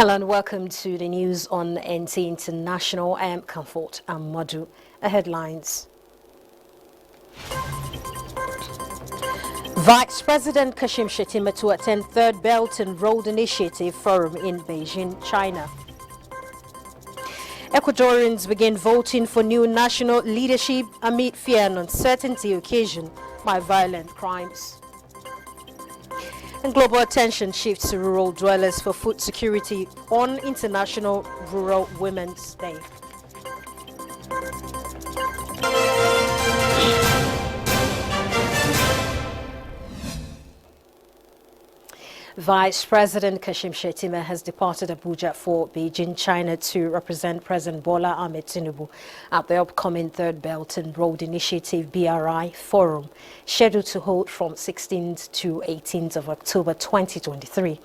Hello and welcome to the news on NTA International. I am Comfort and Madu. Headlines. Vice President Kashim Shatima to attend Third Belt and Road Initiative Forum in Beijing, China. Ecuadorians begin voting for new national leadership amid fear and uncertainty occasioned by violent crimes. And global attention shifts to rural dwellers for food security on International Rural Women's Day. Vice President Kashim Shatima has departed Abuja for Beijing, China to represent President Bola Ahmed Tinubu at the upcoming Third Belt and Road Initiative BRI Forum, scheduled to hold from 16th to 18th of October 2023.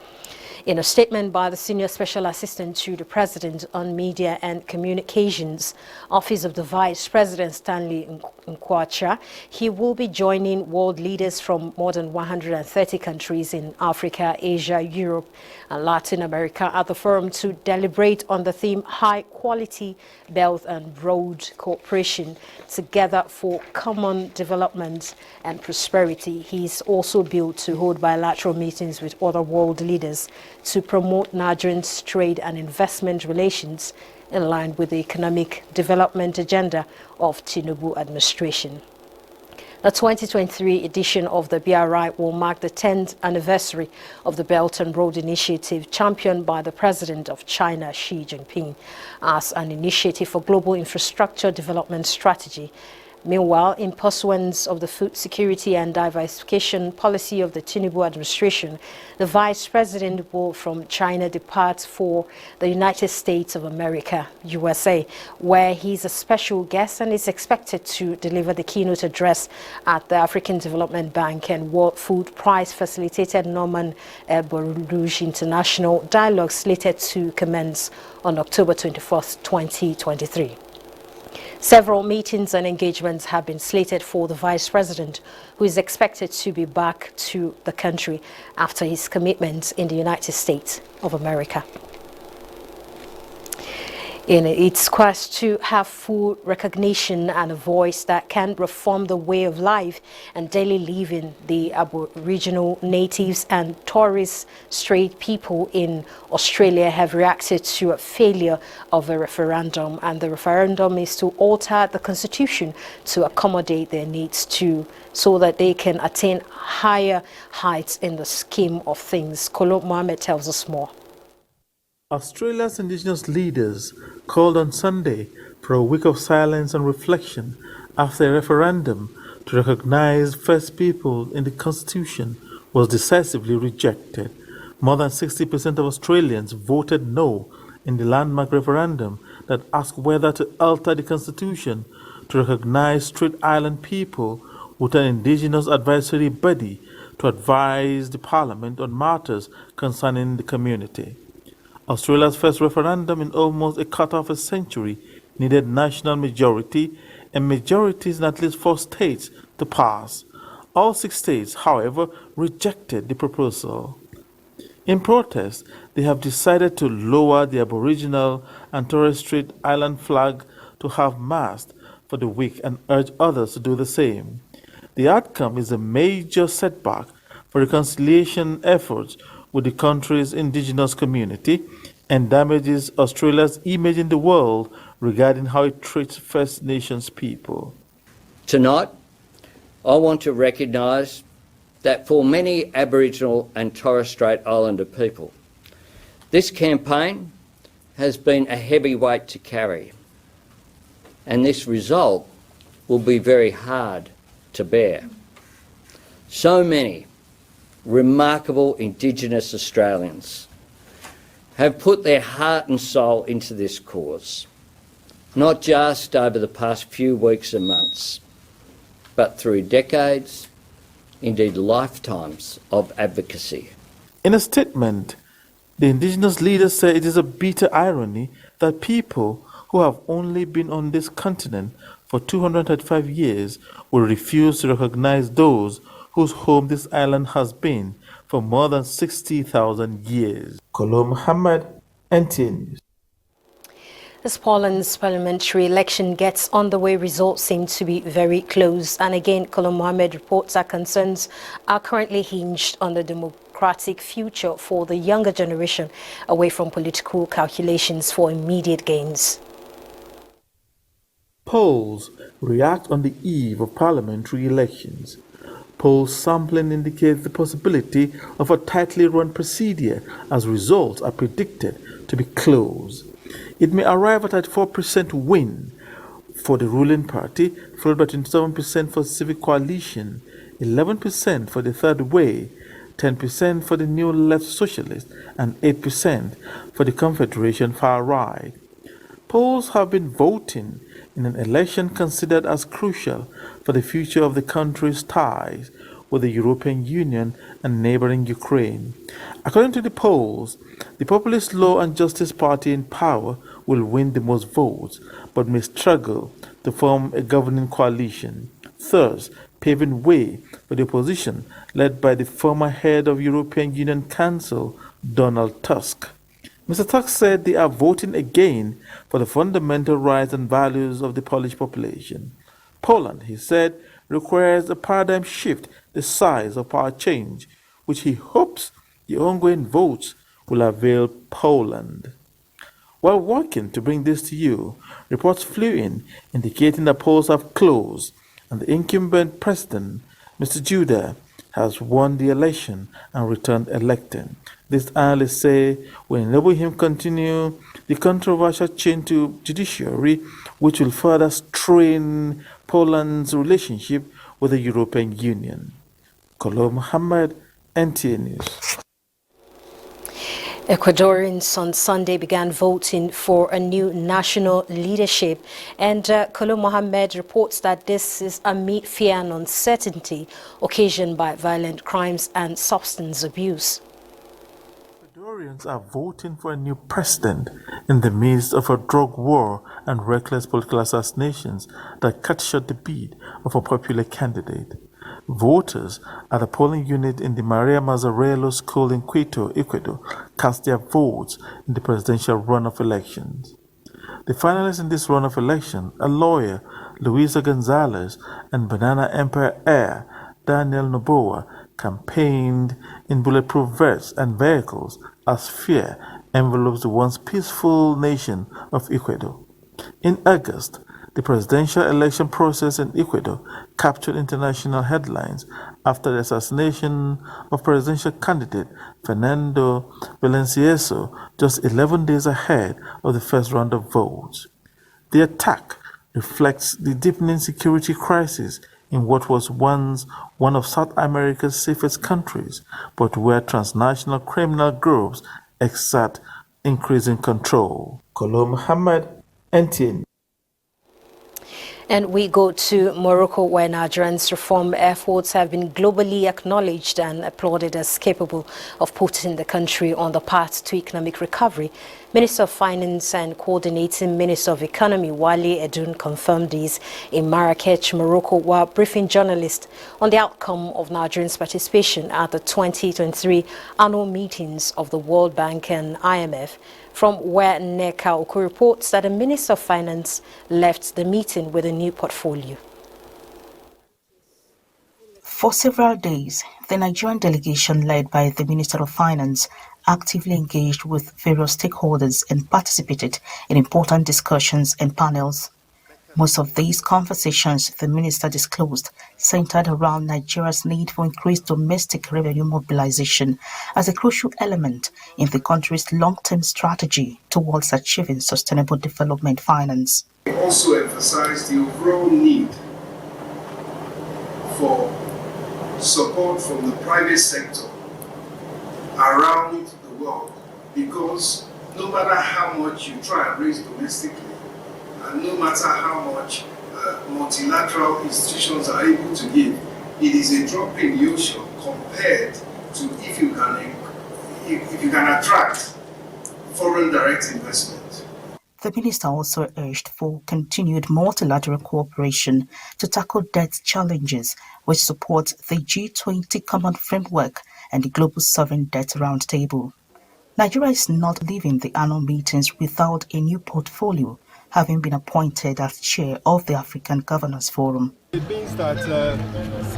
In a statement by the Senior Special Assistant to the President on Media and Communications, Office of the Vice President Stanley Nkwacha, he will be joining world leaders from more than 130 countries in Africa, Asia, Europe, and Latin America at the forum to deliberate on the theme High Quality Belt and Road Cooperation Together for Common Development and Prosperity. He's also billed to hold bilateral meetings with other world leaders to promote Nigerian's trade and investment relations in line with the economic development agenda of Tinubu administration. The 2023 edition of the BRI will mark the 10th anniversary of the Belt and Road Initiative, championed by the President of China, Xi Jinping, as an initiative for global infrastructure development strategy. Meanwhile, in pursuance of the food security and diversification policy of the Tinubu administration, the Vice President will from China depart for the United States of America, USA, where he's a special guest and is expected to deliver the keynote address at the African Development Bank and World Food Prize facilitated Norman Borouge International Dialogue slated to commence on October 21st, 2023. Several meetings and engagements have been slated for the Vice President, who is expected to be back to the country after his commitments in the United States of America. In its quest to have full recognition and a voice that can reform the way of life and daily living, the Aboriginal natives and Torres Strait people in Australia have reacted to a failure of a referendum, and the referendum is to alter the constitution to accommodate their needs so that they can attain higher heights in the scheme of things. Kolo Mohammed tells us more. Australia's Indigenous leaders called on Sunday for a week of silence and reflection after a referendum to recognize First People in the Constitution was decisively rejected. More than 60% of Australians voted no in the landmark referendum that asked whether to alter the Constitution to recognize Strait Island people with an Indigenous advisory body to advise the Parliament on matters concerning the community. Australia's first referendum in almost a quarter of a century needed national majority and majorities in at least 4 states to pass. All 6 states, however, rejected the proposal. In protest, they have decided to lower the Aboriginal and Torres Strait Island flag to half-mast for the week and urge others to do the same. The outcome is a major setback for reconciliation efforts with the country's Indigenous community and damages Australia's image in the world regarding how it treats First Nations people. Tonight, I want to recognise that for many Aboriginal and Torres Strait Islander people, this campaign has been a heavy weight to carry, and this result will be very hard to bear. So many remarkable Indigenous Australians have put their heart and soul into this cause, not just over the past few weeks and months, but through decades, indeed lifetimes of advocacy. In a statement, the Indigenous leaders say it is a bitter irony that people who have only been on this continent for 235 years will refuse to recognize those whose home this island has been for more than 60,000 years. Kolo Muhammad, NTA News. As Poland's parliamentary election gets underway, results seem to be very close. And again, Colonel Mohammed reports that concerns are currently hinged on the democratic future for the younger generation, away from political calculations for immediate gains. Polls react on the eve of parliamentary elections. Poll sampling indicates the possibility of a tightly run procedure as results are predicted to be close. It may arrive at a 4% win for the ruling party, followed by 27% for the Civic Coalition, 11% for the Third Way, 10% for the New Left Socialist, and 8% for the Confederation Far Right. Poles have been voting in an election considered as crucial for the future of the country's ties with the European Union and neighboring Ukraine. According to the polls, the Populist Law and Justice Party in power will win the most votes, but may struggle to form a governing coalition, thus paving way for the opposition led by the former head of European Union Council, Donald Tusk. Mr. Tusk said they are voting again for the fundamental rights and values of the Polish population. Poland, he said, requires a paradigm shift the size of power change, which he hopes the ongoing votes will avail Poland. While working to bring this to you, reports flew in indicating that polls have closed and the incumbent president, Mr. Judah, has won the election and returned elected. These analysts say will enable him continue the controversial change to judiciary, which will further strain Poland's relationship with the European Union. Kolo Muhammad, NTA News. Ecuadorians on Sunday began voting for a new national leadership, and Kolo Mohammed reports that this is amid fear and uncertainty occasioned by violent crimes and substance abuse. Ecuadorians are voting for a new president in the midst of a drug war and reckless political assassinations that cut short the bid of a popular candidate. Voters at the polling unit in the Maria Mazzarello School in Quito, Ecuador, cast their votes in the presidential runoff elections. The finalists in this runoff election, a lawyer, Luisa Gonzalez, and Banana Empire heir, Daniel Noboa, campaigned in bulletproof vests and vehicles as fear envelopes the once peaceful nation of Ecuador. In August, the presidential election process in Ecuador captured international headlines after the assassination of presidential candidate Fernando Valenciano just 11 days ahead of the first round of votes. The attack reflects the deepening security crisis in what was once one of South America's safest countries, but where transnational criminal groups exert increasing control. Kolo Muhammad, NTA. And we go to Morocco, where Nigerians' reform efforts have been globally acknowledged and applauded as capable of putting the country on the path to economic recovery. Minister of Finance and Coordinating Minister of Economy, Wale Edun, confirmed this in Marrakech, Morocco, while briefing journalists on the outcome of Nigerians' participation at the 2023 annual meetings of the World Bank and IMF. From where Neka Oku reports that the Minister of Finance left the meeting with a new portfolio. For several days, the Nigerian delegation led by the Minister of Finance actively engaged with various stakeholders and participated in important discussions and panels. Most of these conversations, the minister disclosed, centered around Nigeria's need for increased domestic revenue mobilization as a crucial element in the country's long-term strategy towards achieving sustainable development finance. We also emphasized the overall need for support from the private sector around the world, because no matter how much you try and raise domestically, and no matter how much multilateral institutions are able to give, it is a drop in the ocean compared to if you can attract foreign direct investment. The minister also urged for continued multilateral cooperation to tackle debt challenges, which support the G20 Common Framework and the Global Sovereign Debt Roundtable. Nigeria is not leaving the annual meetings without a new portfolio, having been appointed as chair of the African Governors Forum. It means that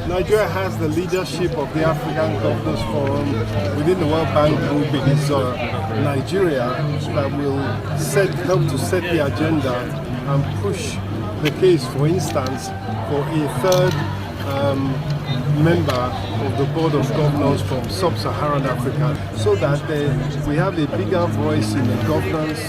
Nigeria has the leadership of the African Governors Forum within the World Bank Group. It is Nigeria that will help to set the agenda and push the case, for instance, for a third member of the Board of Governors from Sub-Saharan Africa, so that we have a bigger voice in the governance,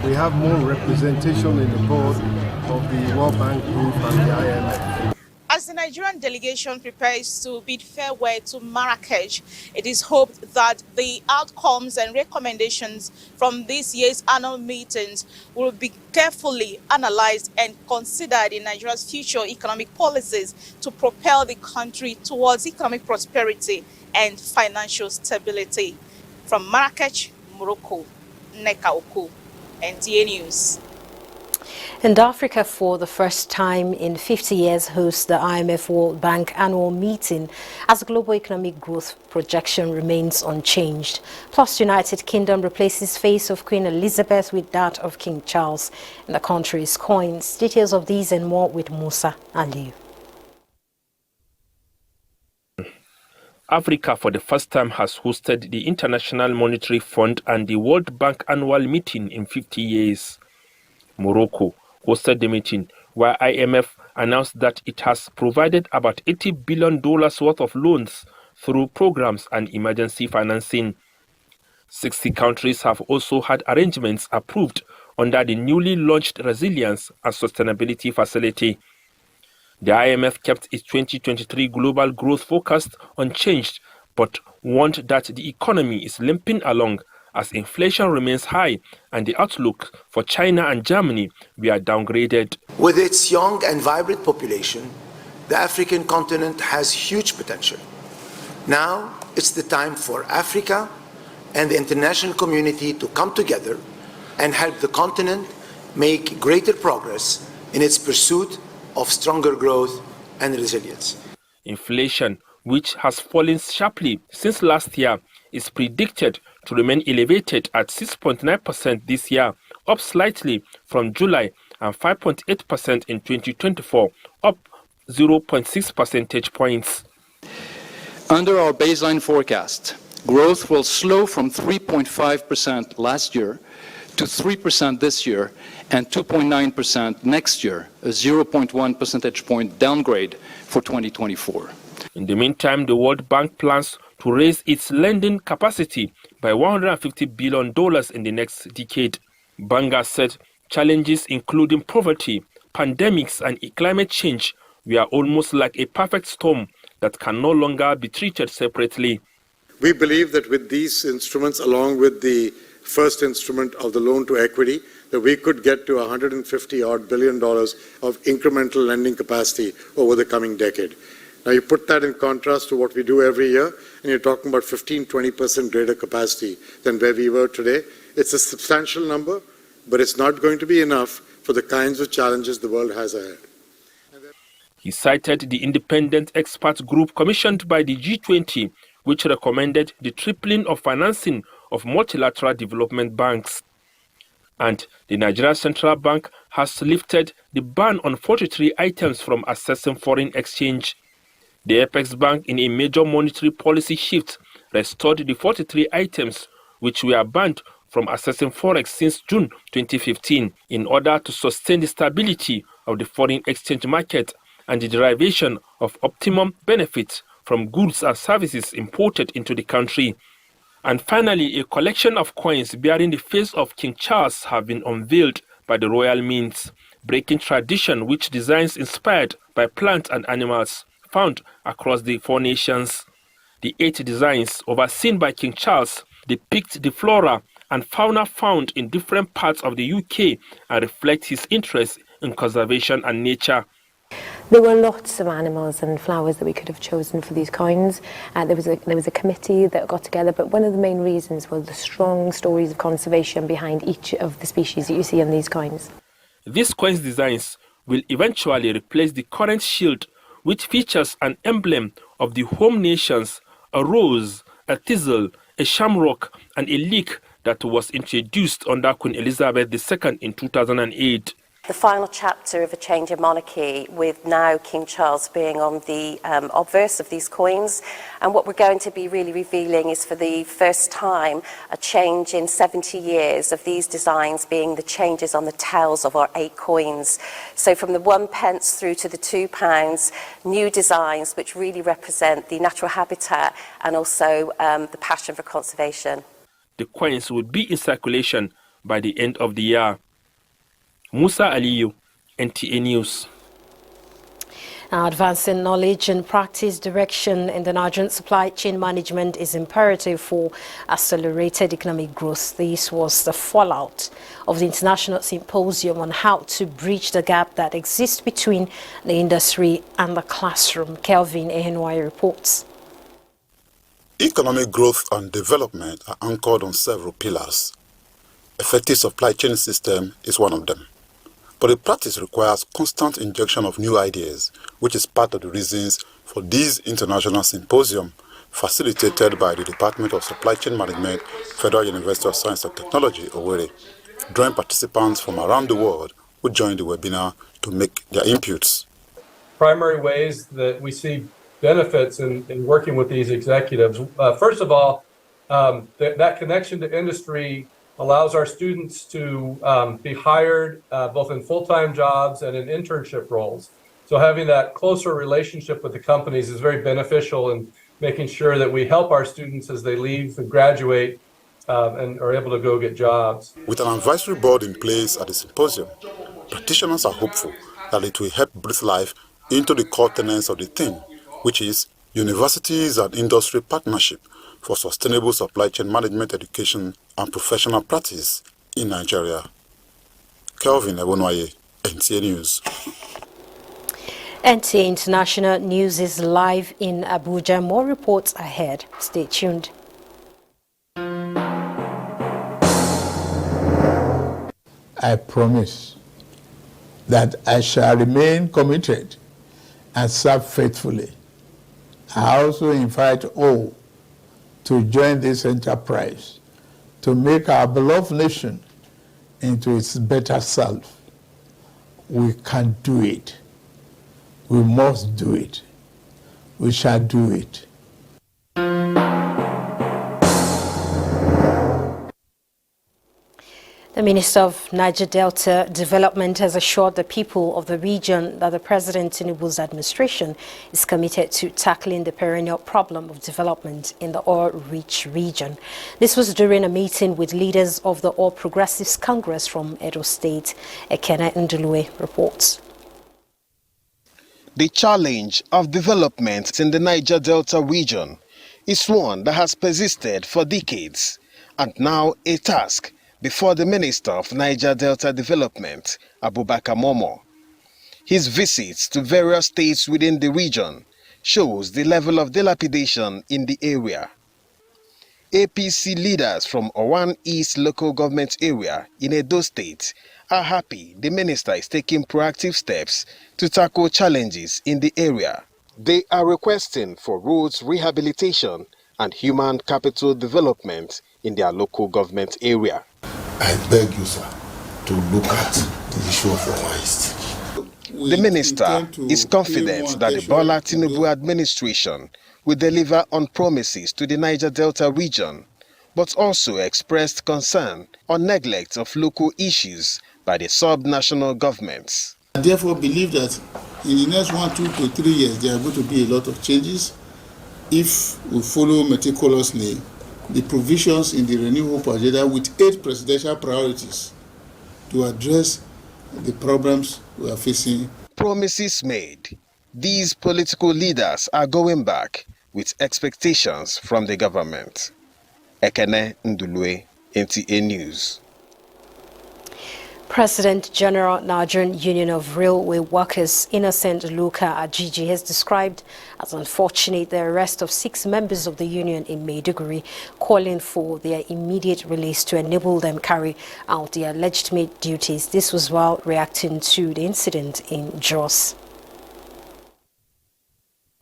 we have more representation in the board of the World Bank Group and the IMF. As the Nigerian delegation prepares to bid farewell to Marrakech, it is hoped that the outcomes and recommendations from this year's annual meetings will be carefully analyzed and considered in Nigeria's future economic policies to propel the country towards economic prosperity and financial stability. From Marrakech, Morocco, Neka Oku, NTA News. And Africa, for the first time in 50 years, hosts the IMF World Bank annual meeting as global economic growth projection remains unchanged. Plus, United Kingdom replaces face of Queen Elizabeth with that of King Charles in the country's coins. Details of these and more with Musa Aliu. Africa, for the first time, has hosted the International Monetary Fund and the World Bank annual meeting in 50 years. Morocco hosted the meeting, where IMF announced that it has provided about $80 billion worth of loans through programs and emergency financing. 60 countries have also had arrangements approved under the newly launched Resilience and Sustainability Facility. The IMF kept its 2023 global growth forecast unchanged, but warned that the economy is limping along as inflation remains high and the outlook for China and Germany were downgraded. With its young and vibrant population, the African continent has huge potential. Now it's the time for Africa and the international community to come together and help the continent make greater progress in its pursuit of stronger growth and resilience. Inflation, which has fallen sharply since last year, is predicted to remain elevated at 6.9% this year, up slightly from July, and 5.8% in 2024, up 0.6 percentage points. Under our baseline forecast, growth will slow from 3.5% last year to 3% this year and 2.9% next year, a 0.1 percentage point downgrade for 2024. In the meantime, the World Bank plans to raise its lending capacity by $150 billion in the next decade. Banga said challenges including poverty, pandemics, and climate change were almost like a perfect storm that can no longer be treated separately. We believe that with these instruments, along with the first instrument of the loan to equity, that we could get to $150 billion of incremental lending capacity over the coming decade. Now you put that in contrast to what we do every year, and you're talking about 15-20% greater capacity than where we were today. It's a substantial number, but it's not going to be enough for the kinds of challenges the world has ahead. He cited the independent expert group commissioned by the G20, which recommended the tripling of financing of multilateral development banks. And the Nigerian Central Bank has lifted the ban on 43 items from accessing foreign exchange. The Apex Bank, in a major monetary policy shift, restored the 43 items which were banned from accessing forex since June 2015 in order to sustain the stability of the foreign exchange market and the derivation of optimum benefits from goods and services imported into the country. And finally, a collection of coins bearing the face of King Charles have been unveiled by the Royal Mint, breaking tradition which designs inspired by plants and animals found across the 4 nations. The 8 designs, overseen by King Charles, depict the flora and fauna found in different parts of the UK and reflect his interest in conservation and nature. There were lots of animals and flowers that we could have chosen for these coins. There was a committee that got together, but one of the main reasons was the strong stories of conservation behind each of the species that you see on these coins. These coins designs will eventually replace the current shield, which features an emblem of the home nations, a rose, a thistle, a shamrock, and a leek that was introduced under Queen Elizabeth II in 2008. The final chapter of a change in monarchy, with now King Charles being on the obverse of these coins. And what we're going to be really revealing is, for the first time, a change in 70 years of these designs being the changes on the tails of our 8 coins. So from the 1 pence through to the £2, new designs which really represent the natural habitat and also the passion for conservation. The coins will be in circulation by the end of the year. Musa Aliyu, NTA News. Now, advancing knowledge and practice direction in the Nigerian supply chain management is imperative for accelerated economic growth. This was the fallout of the International Symposium on how to bridge the gap that exists between the industry and the classroom. Kelvin Ehenwai reports. Economic growth and development are anchored on several pillars. Effective supply chain system is one of them. But the practice requires constant injection of new ideas, which is part of the reasons for this international symposium facilitated by the Department of Supply Chain Management, Federal University of Science and Technology, Owerri, drawing participants from around the world who joined the webinar to make their inputs. Primary ways that we see benefits in working with these executives. First of all, that connection to industry allows our students to be hired both in full-time jobs and in internship roles. So having that closer relationship with the companies is very beneficial in making sure that we help our students as they leave and graduate and are able to go get jobs. With an advisory board in place at the symposium, practitioners are hopeful that it will help breathe life into the core tenets of the theme, which is universities and industry partnership for sustainable supply chain management education and professional practice in Nigeria. Kelvin Ebonwaye, NTA News. NTA International News is live in Abuja. More reports ahead. Stay tuned. I promise that I shall remain committed and serve faithfully. I also invite all to join this enterprise to make our beloved nation into its better self. We can do it. We must do it. We shall do it. The Minister of Niger Delta Development has assured the people of the region that the President Tinubu's administration is committed to tackling the perennial problem of development in the oil-rich region. This was during a meeting with leaders of the All Progressives Congress from Edo State. Ekene Ndulue reports. The challenge of development in the Niger Delta region is one that has persisted for decades, and now a task before the Minister of Niger Delta Development, Abubakar Momo. His visits to various states within the region shows the level of dilapidation in the area. APC leaders from Owan East local government area in Edo State are happy the minister is taking proactive steps to tackle challenges in the area. They are requesting for roads rehabilitation and human capital development in their local government area. I beg you, sir, to look at the issue of Owan East. The minister is confident that the Bola Tinubu administration will deliver on promises to the Niger Delta region, but also expressed concern on neglect of local issues by the sub-national governments. I therefore believe that in the next 1, 2 to 3 years, there are going to be a lot of changes if we follow meticulously the provisions in the Renewal Hope Agenda with 8 presidential priorities to address the problems we are facing. Promises made. These political leaders are going back with expectations from the government. Ekene Ndulue, NTA News. President General Nigerian Union of Railway Workers Innocent Luka Ajiji has described as unfortunate the arrest of 6 members of the union in Maiduguri, calling for their immediate release to enable them carry out their legitimate duties. This was while reacting to the incident in Jos.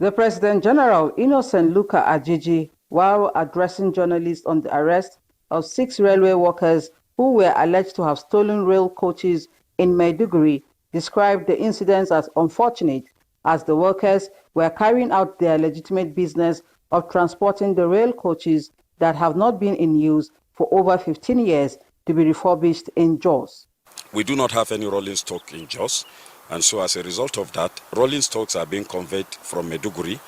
The President General Innocent Luka Ajiji, while addressing journalists on the arrest of 6 railway workers who were alleged to have stolen rail coaches in Maiduguri described the incidents as unfortunate, as the workers were carrying out their legitimate business of transporting the rail coaches that have not been in use for over 15 years to be refurbished in Jos. We do not have any rolling stock in Jos, and so as a result of that, rolling stocks are being conveyed from Maiduguri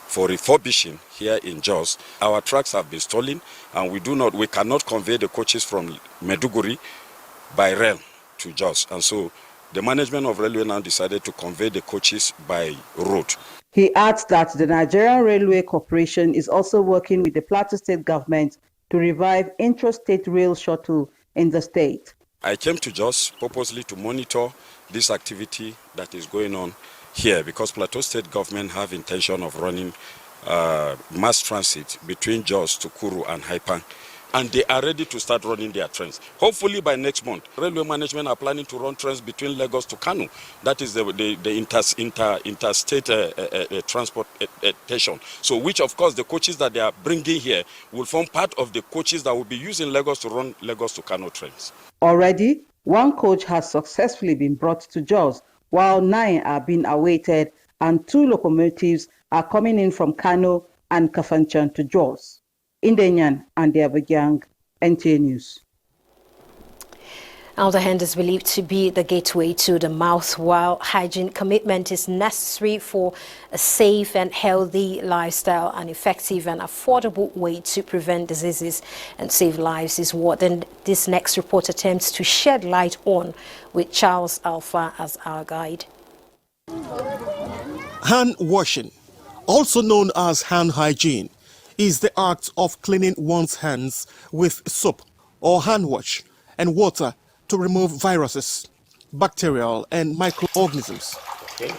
for refurbishing here in Jos. Our trucks have been stolen, and we cannot convey the coaches from Maiduguri by rail to Jos, and so the management of railway now decided to convey the coaches by road. He adds that the Nigerian Railway Corporation is also working with the Plateau State government to revive intrastate rail shuttle in the state. I came to Jos purposely to monitor this activity that is going on here, because Plateau State government have intention of running mass transit between Jos to Kuru and Haipang, and they are ready to start running their trains. Hopefully by next month, railway management are planning to run trains between Lagos to Kano. That is the interstate transportation. So which of course the coaches that they are bringing here will form part of the coaches that will be used in Lagos to run Lagos to Kano trains. Already, 1 coach has successfully been brought to Jos, while 9 are being awaited, and 2 locomotives are coming in from Kano and Kafanchan to Jos. Indigenous and Abuja, NTA News. Now, the hand is believed to be the gateway to the mouth, while hygiene commitment is necessary for a safe and healthy lifestyle. An effective and affordable way to prevent diseases and save lives is what this next report attempts to shed light on, with Charles Alpha as our guide. Hand washing, also known as hand hygiene, is the act of cleaning one's hands with soap or hand wash and water to remove viruses, bacterial and microorganisms,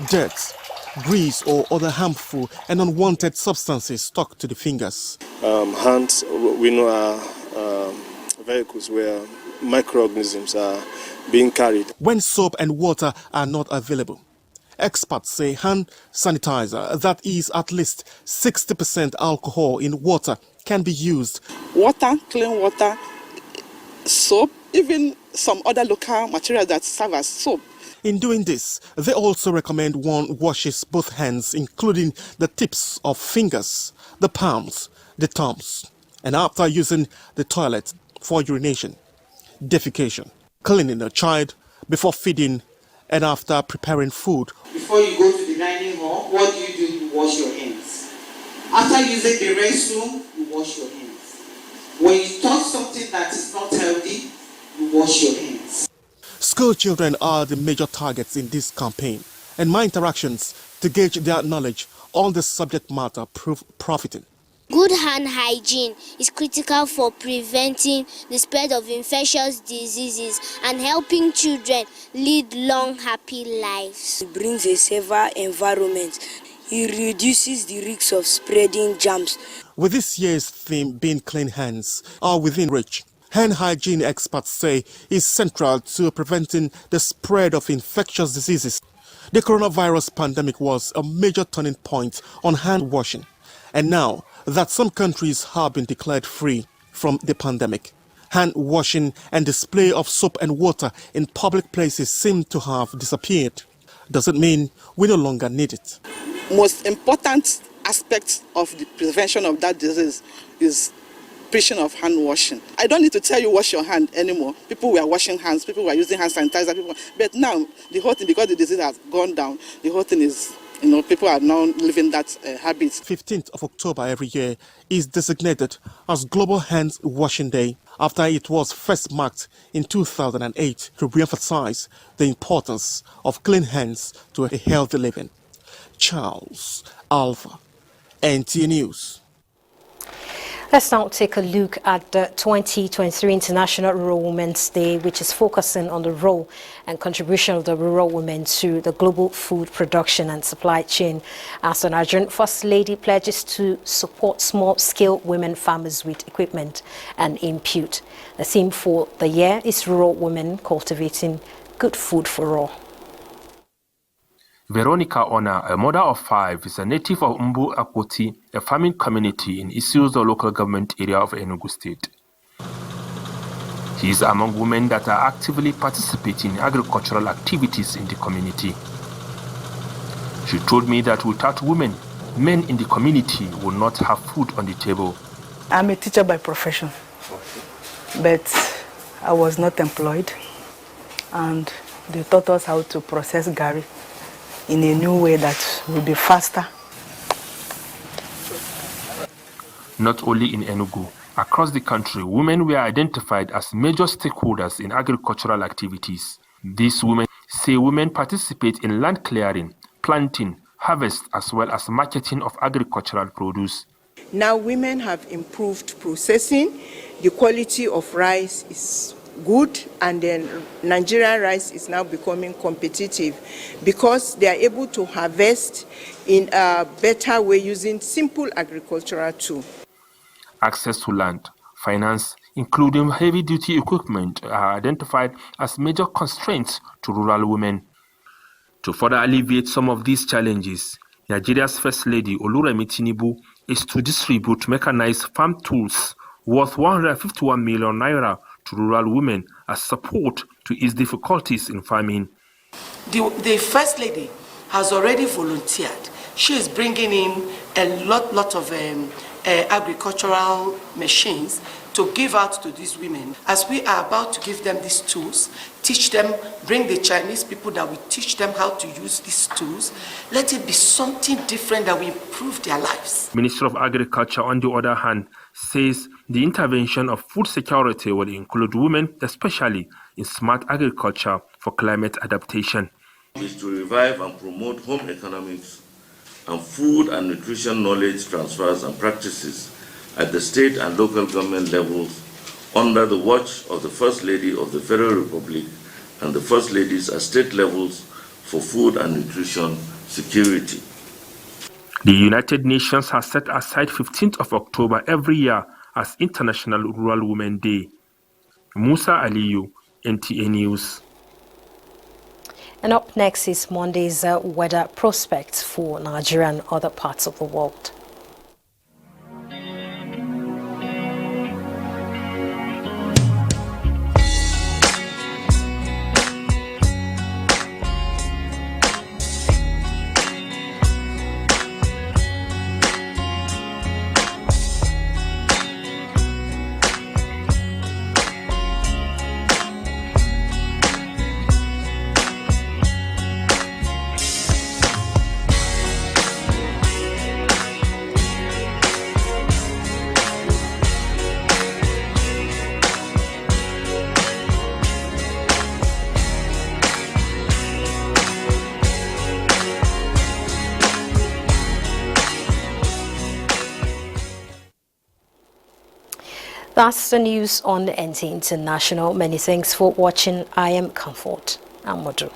dirt, grease or other harmful and unwanted substances stuck to the fingers. Hands, we know, are vehicles where microorganisms are being carried. When soap and water are not available, experts say hand sanitizer, that is at least 60% alcohol in water, can be used. Water, clean water, soap, even some other local materials that serve as soap. In doing this, they also recommend one washes both hands, including the tips of fingers, the palms, the thumbs, and after using the toilet for urination, defecation, cleaning a child, before feeding, and after preparing food. Before you go to the dining hall, what do? You wash your hands. After using the restroom, you wash your hands. When you touch something that is not healthy, you wash your hands. School children are the major targets in this campaign, and my interactions to gauge their knowledge on the subject matter prove profiting. Good hand hygiene is critical for preventing the spread of infectious diseases and helping children lead long, happy lives. It brings a safer environment. It reduces the risk of spreading germs. With this year's theme being clean hands are within reach, hand hygiene experts say is central to preventing the spread of infectious diseases. The coronavirus pandemic was a major turning point on hand washing, and now that some countries have been declared free from the pandemic, hand washing and display of soap and water in public places seem to have disappeared. Does it mean we no longer need it? Most important aspect of the prevention of that disease is preaching of hand washing. I don't need to tell you wash your hand anymore. People were washing hands, people were using hand sanitizer, but now the whole thing, because the disease has gone down, the whole thing is, people are now living that habit. 15th of October every year is designated as Global Hand Washing Day, after it was first marked in 2008 to re-emphasize the importance of clean hands to a healthy living. Charles Alpha, NTA News. Let's now take a look at the 2023 International Rural Women's Day, which is focusing on the role and contribution of the rural women to the global food production and supply chain, as the Nigerian First Lady pledges to support small-scale women farmers with equipment and input. The theme for the year is Rural Women Cultivating Good Food for All. Veronica Ona, a mother of 5, is a native of Mbu Akoti, a farming community in Isuzu local government area of Enugu State. He is among women that are actively participating in agricultural activities in the community. She told me that without women, men in the community will not have food on the table. I'm a teacher by profession, but I was not employed, and they taught us how to process garri in a new way that will be faster. Not only in Enugu, across the country, women were identified as major stakeholders in agricultural activities. These women say women participate in land clearing, planting, harvest, as well as marketing of agricultural produce. Now women have improved processing. The quality of rice is good, and then Nigerian rice is now becoming competitive because they are able to harvest in a better way using simple agricultural tools. Access to land, finance, including heavy-duty equipment, are identified as major constraints to rural women. To further alleviate some of these challenges, Nigeria's First Lady Oluremi Tinubu is to distribute mechanized farm tools worth 151 million naira to rural women as support to ease difficulties in farming. The First Lady has already volunteered. She is bringing in a lot of agricultural machines to give out to these women. As we are about to give them these tools, teach them, bring the Chinese people that will teach them how to use these tools, let it be something different that will improve their lives. Minister of Agriculture, on the other hand, says the intervention of food security will include women, especially in smart agriculture for climate adaptation. Is to revive and promote home economics and food and nutrition knowledge transfers and practices at the state and local government levels under the watch of the First Lady of the Federal Republic and the First Ladies at state levels for food and nutrition security. The United Nations has set aside 15th of October every year as International Rural Women Day. Musa Aliyu, NTA News. And up next is Monday's weather prospects for Nigeria and other parts of the world. That's the news on the NTA International. Many thanks for watching. I am Comfort Amodu.